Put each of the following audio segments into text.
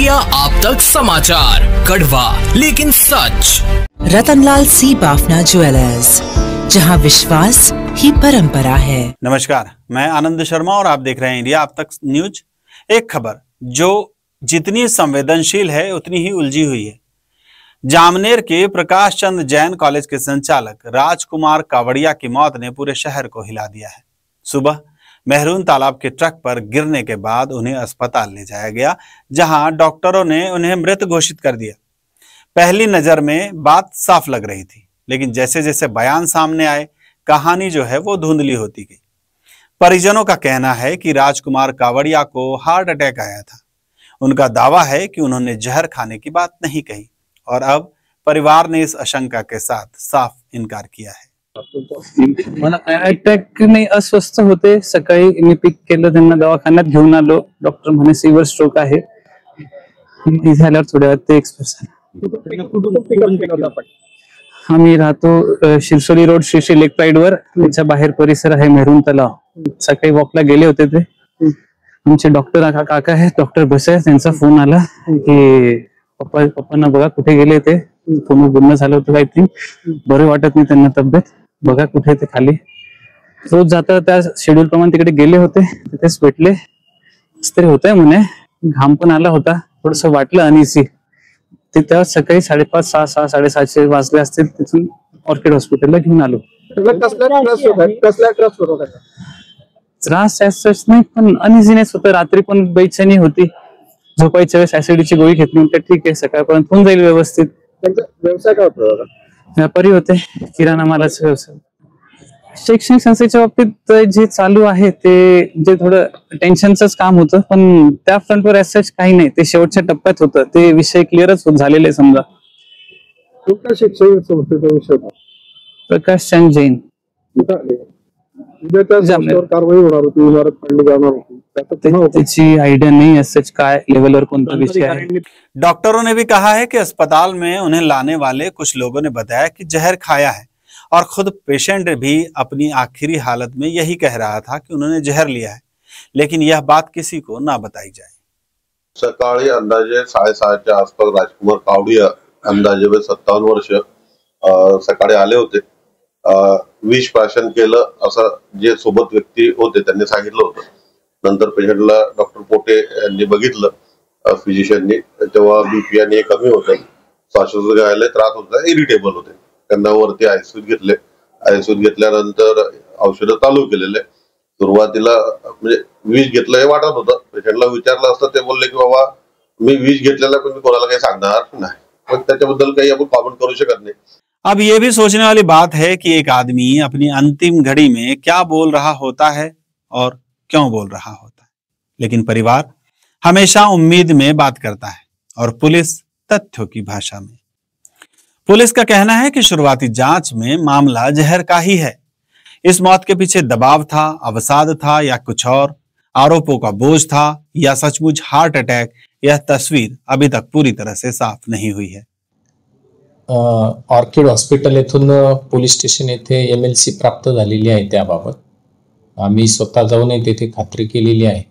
India आप तक समाचार, कड़वा लेकिन सच। रतनलाल सी बाफना ज्वेलर्स, जहां विश्वास ही परंपरा है। नमस्कार, मैं आनंद शर्मा और आप देख रहे हैं इंडिया आप तक न्यूज। एक खबर जो जितनी संवेदनशील है उतनी ही उलझी हुई है। जामनेर के प्रकाश चंद जैन कॉलेज के संचालक राजकुमार कावड़िया की मौत ने पूरे शहर को हिला दिया है। सुबह मेहरून तालाब के ट्रक पर गिरने के बाद उन्हें अस्पताल ले जाया गया, जहां डॉक्टरों ने उन्हें मृत घोषित कर दिया। पहली नजर में बात साफ लग रही थी, लेकिन जैसे जैसे बयान सामने आए कहानी जो है वो धुंधली होती गई। परिजनों का कहना है कि राजकुमार कावड़िया को हार्ट अटैक आया था। उनका दावा है कि उन्होंने जहर खाने की बात नहीं कही और अब परिवार ने इस आशंका के साथ साफ इनकार किया है। मला अटॅक नाही, अस्वस्थ होते। सकाळी मी पिक केलं, त्यांना दवाखान्यात घेऊन आलो। डॉक्टर म्हणे सिव्हिअर स्ट्रोक आहे। झाल्यावर थोड्या वेळात ते एक्सप्रेस आम्ही राहतो शिरसोली रोड श्री लेक प्राईड वर, त्याच्या बाहेर परिसर आहे मेहरून तलाव। सकाळी वॉकला गेले होते ते आमचे डॉक्टर काका आहेत, डॉक्टर बसे, त्यांचा फोन आला की पप्पांना बघा कुठे गेले ते। फोन बोलणं झालं होतं, काहीतरी बरं वाटत नाही त्यांना, तब्येत बघा कुठे ते खाली। रोज जाता त्या शेड्यूल प्रमाणे तिकडे गेले होते, तिथेच भेटले। तरी होतंय म्हणे, घाम पण आला होता, थोडस वाटलं अनइझी। ते तेव्हा सकाळी 5:30, 6, 6:30 वाजले असतील। तिथून ऑर्किड हॉस्पिटलला घेऊन आलो। त्रास असंच नाही, पण अनइझीनेस होतं। रात्री पण बेचैनी होती, झोपायच्या वेळेस ऍसिडची गोळी घेतली होती। ठीक आहे, सकाळपर्यंत होऊन जाईल व्यवस्थित। व्यवसाय काय होता? व्यापारी होते, किराणा मालाचा व्यवसाय। शैक्षणिक संस्थेच्या बाबतीत जे चालू आहे ते जे थोडं टेन्शनच काम होतं, पण त्या फ्रंटवर असंच काही नाही। ते शेवटच्या टप्प्यात होतं, ते विषय क्लिअरच झालेले समजा। कुठल्या शिक्षण संस्थेचा विषय होता? प्रकाश चंद जैन। कारवाई होणार होती, इमारत पाडली जाणार होती, त्याची आइडिया नहीं है सच काय लेवल कौन सा विषय है। डॉक्टरों ने भी कहा है कि अस्पताल में उन्हें लाने वाले कुछ लोगों ने बताया कि जहर खाया है और खुद पेशेंट भी अपनी आखिरी हालत में यही कह रहा था कि उन्होंने जहर लिया है, लेकिन यह बात किसी को ना बताई जाए। सकाळी अंदाजे 6:30च्या आसपास राजकुमार कावड़िया अंदाजे 57 वर्ष सकाळी आले होते। विष प्राशन केलं असं जे सोबत व्यक्ती होते त्यांनी सांगितलं होतं। नंतर पेशंटला डॉक्टर पोटे यांनी बघितलं, फिजिशियननी, तेव्हा बीपी आणि कमी होतं, श्वासोच्छवास घ्यायला त्रास होता, इरिटेबल होते। त्यांना वरती आयसीयूत घेतले। आयसीयूत घेतल्यानंतर औषधं चालू केलेले। सुरुवातीला म्हणजे विष घेतलं हे वाटत होतं। पेशंटला विचारलं असतं, ते बोलले की बाबा मी विष घेतलेला, पण मी कोणाला काही सांगणार नाही, पण त्याच्याबद्दल काही आपण कॉमेंट करू शकत नाही। अब ये भी सोचने वाली बात है कि एक आदमी अपनी अंतिम घड़ी में क्या बोल रहा होता है और क्यों बोल रहा होता है, लेकिन परिवार हमेशा उम्मीद में बात करता है और पुलिस तथ्यों की भाषा में। पुलिस का कहना है कि शुरुआती जांच में मामला जहर का ही है। इस मौत के पीछे दबाव था, अवसाद था या कुछ और, आरोपों का बोझ था या सचमुच हार्ट अटैक, यह तस्वीर अभी तक पूरी तरह से साफ नहीं हुई है। ऑर्किड हॉस्पिटल येथून पोलीस स्टेशन येथे MLC प्राप्त झालेली आहे। त्याबाबत आम्ही स्वतः जाऊन तेथे खात्री केलेली आहे।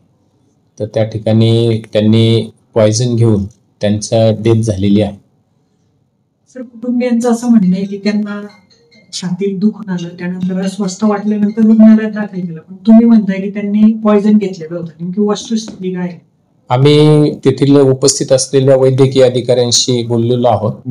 तर त्या ठिकाणी त्यांनी पॉइझन घेऊन त्यांचा डेथ झालेली आहे। सर, कुटुंबियांचं असं म्हणणं आहे की त्यांना छातीत दुखून आलं, त्यानंतर अस्वस्थ वाटल्यानंतर रुग्णालयात दाखल केलं, पण तुम्ही म्हणताय की त्यांनी पॉइझन घेतलेलं होतं। नेमकी वस्तुस्थिती काय? आम्ही तेथील उपस्थित असलेल्या वैद्यकीय अधिकाऱ्यांशी बोललेलो आहोत।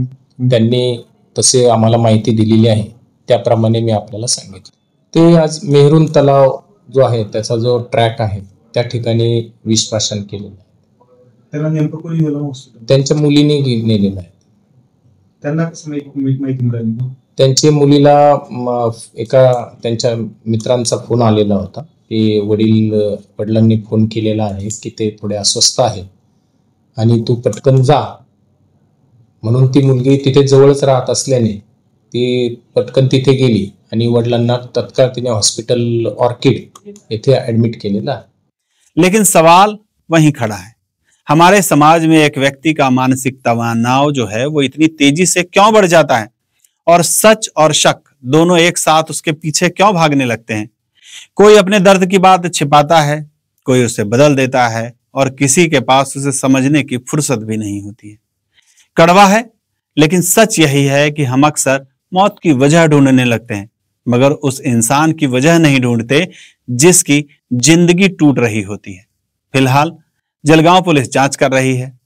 त्यांनी तसे आम्हाला माहिती दिलेली आहे, त्याप्रमाणे मी आपल्याला सांगितलं। ते आज मेहरून तलाव जो आहे त्याचा जो ट्रॅक आहे त्या ठिकाणी विष प्राशन केलेलं आहे। त्यांना नेमकं कोणी नेलं हॉस्पिटल? त्यांच्या मुलीने नेलेलं आहे। त्यांना कसं माहिती मिळाली? त्यांच्या मुलीला एका त्यांच्या मित्रांचा फोन आलेला होता की वडिलांनी फोन केलेला आहे की ते थोडे अस्वस्थ आहेत आणि तू पटकन जा, म्हणून ती मुलगी तिथे जवळच राहत असल्याने ती पटकन तिथे गेली आणि वडिलांना तत्काळ तिने हॉस्पिटल ऑर्किड येथे ऍडमिट केलेला आहे। लेकिन सवाल वहीं खड़ा है, हमारे समाज में एक व्यक्ति का मानसिक तनाव जो है वो इतनी तेजी से क्यों बढ़ जाता है और सच और शक दोनों एक साथ उसके पीछे क्यों भागने लगते हैं। कोई अपने दर्द की बात छिपाता है, कोई उसे बदल देता है और किसी के पास उसे समझने की फुर्सत भी नहीं होती है। कड़वा है, लेकिन सच यही है कि हम अक्सर मौत की वजह ढूंढने लगते हैं, मगर उस इंसान की वजह नहीं ढूंढते जिसकी जिंदगी टूट रही होती है। फिलहाल जलगांव पुलिस जांच कर रही है।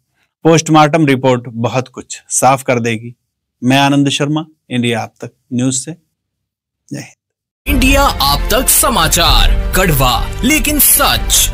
पोस्टमार्टम रिपोर्ट बहुत कुछ साफ कर देगी। मैं आनंद शर्मा, इंडिया आप तक न्यूज से। जय हिंद। इंडिया आप तक समाचार, कड़वा लेकिन सच।